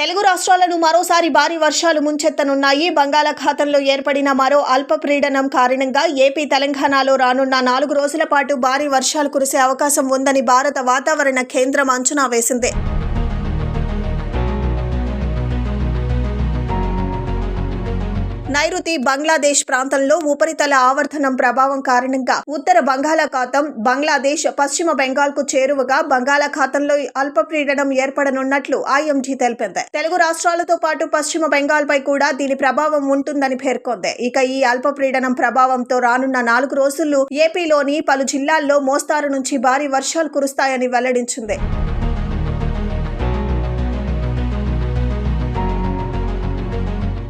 తెలుగు రాష్ట్రాలను మరోసారి భారీ వర్షాలు ముంచెత్తనున్నాయి. బంగాళాఖాతంలో ఏర్పడిన మరో అల్పపీడనం కారణంగా ఏపీ, తెలంగాణలో రానున్న 4 రోజుల పాటు భారీ వర్షాలు కురిసే అవకాశం ఉందని భారత వాతావరణ కేంద్రం అంచనా వేసింది. నైరుతి బంగ్లాదేశ్ ప్రాంతంలో ఉపరితల ఆవర్తనం ప్రభావం కారణంగా ఉత్తర బంగాళాఖాతం, బంగ్లాదేశ్, పశ్చిమ బెంగాల్కు చేరువగా బంగాళాఖాతంలో అల్పపీడనం ఏర్పడనున్నట్లు ఐఎండీ తెలిపింది. తెలుగు రాష్ట్రాలతో పాటు పశ్చిమ బెంగాల్పై కూడా దీని ప్రభావం ఉంటుందని పేర్కొంది. ఇక ఈ అల్పపీడనం ప్రభావంతో రానున్న 4 రోజుల్లో ఏపీలోని పలు జిల్లాల్లో మోస్తారు నుంచి భారీ వర్షాలు కురుస్తాయని వెల్లడించింది.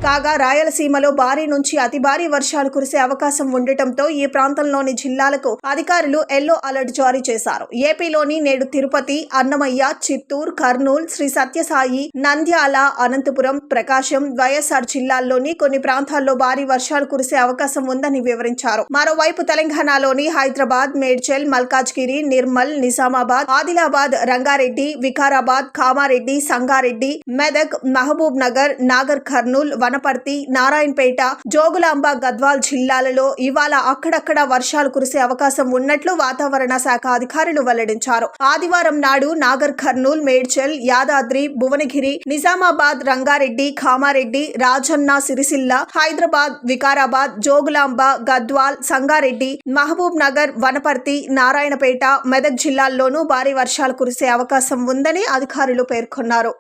కాగా రాయలసీమలో భారీ నుంచి అతి భారీ వర్షాలు కురిసే అవకాశం ఉండటంతో ఈ ప్రాంతంలోని జిల్లాలకు అధికారులు ఎల్లో అలర్ట్ జారీ చేశారు. ఏపీలోని నేడు తిరుపతి, అన్నమయ్య, చిత్తూరు, కర్నూలు, శ్రీ సత్యసాయి, నంద్యాల, అనంతపురం, ప్రకాశం, వైఎస్ఆర్ జిల్లాల్లోని కొన్ని ప్రాంతాల్లో భారీ వర్షాలు కురిసే అవకాశం ఉందని వివరించారు. మరోవైపు తెలంగాణలోని హైదరాబాద్, మేడ్చల్, మల్కాజ్గిరి, నిర్మల్, నిజామాబాద్, ఆదిలాబాద్, రంగారెడ్డి, వికారాబాద్, కామారెడ్డి, సంగారెడ్డి, మెదక్, మహబూబ్ నగర్, నాగర్ కర్నూల్, వనపర్తి, నారాయణపేట, జోగులాంబ, గద్వాల్ జిల్లాలలో ఇవాళ అక్కడక్కడ వర్షాలు కురిసే అవకాశం ఉన్నట్లు వాతావరణ శాఖ అధికారులు వెల్లడించారు. ఆదివారం నాడు నాగర్ కర్నూల్, మేడ్చల్, యాదాద్రి, భువనగిరి, నిజామాబాద్, రంగారెడ్డి, కామారెడ్డి, రాజన్న సిరిసిల్ల, హైదరాబాద్, వికారాబాద్, జోగులాంబ, గద్వాల్, సంగారెడ్డి, మహబూబ్ నగర్, వనపర్తి, నారాయణపేట, మెదక్ జిల్లాల్లోనూ భారీ వర్షాలు కురిసే అవకాశం ఉందని అధికారులు పేర్కొన్నారు.